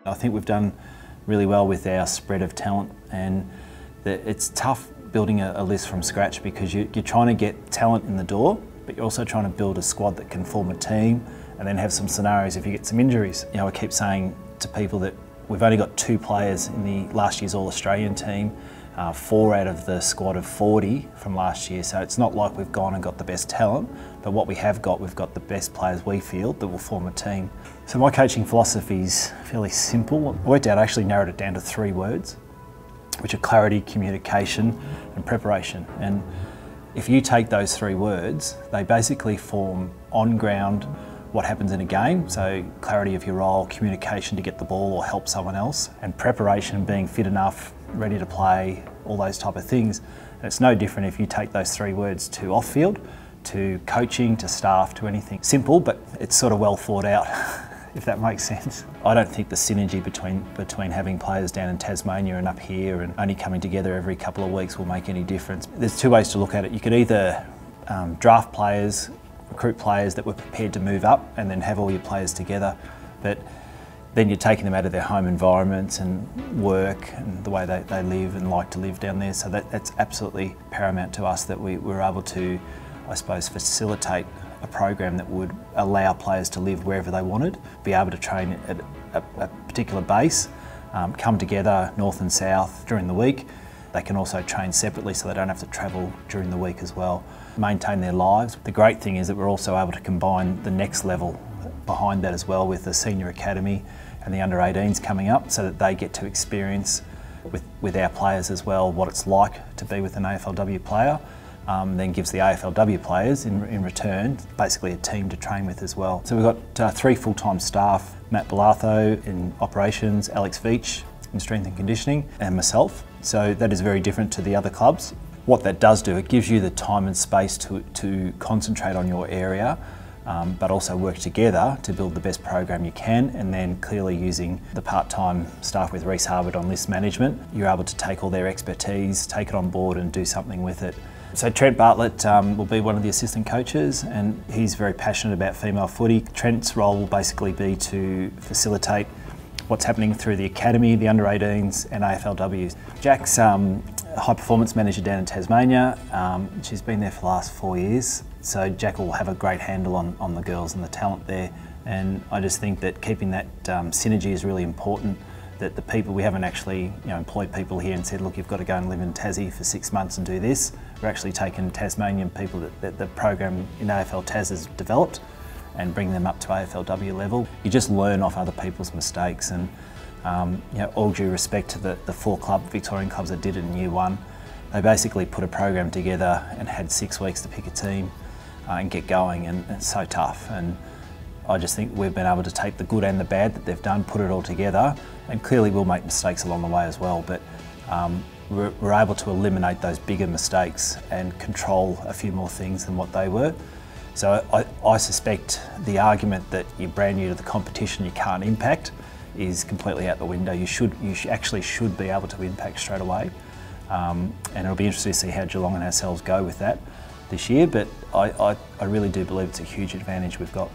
I think we've done really well with our spread of talent, and it's tough building a list from scratch because you're trying to get talent in the door, but you're also trying to build a squad that can form a team and then have some scenarios if you get some injuries. You know, I keep saying to people that we've only got 2 players in the last year's All-Australian team, 4 out of the squad of 40 from last year, so it's not like we've gone and got the best talent, but what we have got, we've got the best players we feel that will form a team. So my coaching philosophy is fairly simple. I worked out, I actually narrowed it down to 3 words, which are clarity, communication and preparation. And if you take those 3 words, they basically form on ground what happens in a game. So clarity of your role, communication to get the ball or help someone else, and preparation, being fit enough, ready to play, all those type of things. And it's no different if you take those 3 words to off-field, to coaching, to staff, to anything. Simple, but it's sort of well thought out, if that makes sense. I don't think the synergy between having players down in Tasmania and up here and only coming together every couple of weeks will make any difference. There's 2 ways to look at it. You could either draft players, recruit players that were prepared to move up and then have all your players together, but then you're taking them out of their home environments and work and the way they live and like to live down there. So that's absolutely paramount to us, that we were able to, I suppose, facilitate a program that would allow players to live wherever they wanted, be able to train at a particular base, come together north and south during the week. They can also train separately so they don't have to travel during the week as well. Maintain their lives. The great thing is that we're also able to combine the next level behind that as well, with the senior academy and the under-18s coming up, so that they get to experience with our players as well what it's like to be with an AFLW player. Then gives the AFLW players in return basically a team to train with as well. So we've got 3 full-time staff: Matt Belartho in operations, Alex Veach in strength and conditioning, and myself. So that is very different to the other clubs. What that does do, it gives you the time and space to concentrate on your area, but also work together to build the best program you can. And then clearly, using the part-time staff with Reece Harvard on list management, you're able to take all their expertise, take it on board and do something with it. So Trent Bartlett will be one of the assistant coaches, and he's very passionate about female footy. Trent's role will basically be to facilitate what's happening through the academy, the under-18s and AFLWs. Jack's high performance manager down in Tasmania. She's been there for the last 4 years. So Jack will have a great handle on the girls and the talent there. And I just think that keeping that synergy is really important, that the people, we haven't actually employed people here and said, look, you've got to go and live in Tassie for 6 months and do this. We're actually taking Tasmanian people that the program in AFL Tas has developed and bring them up to AFLW level. You just learn off other people's mistakes, and all due respect to the 4 Victorian clubs that did it in year 1, they basically put a program together and had 6 weeks to pick a team and get going, and it's so tough. And I just think we've been able to take the good and the bad that they've done, put it all together, and clearly we'll make mistakes along the way as well, but we're able to eliminate those bigger mistakes and control a few more things than what they were. So I suspect the argument that you're brand new to the competition, you can't impact, is completely out the window. You actually should be able to impact straight away. And it'll be interesting to see how Geelong and ourselves go with that this year, but I really do believe it's a huge advantage we've got.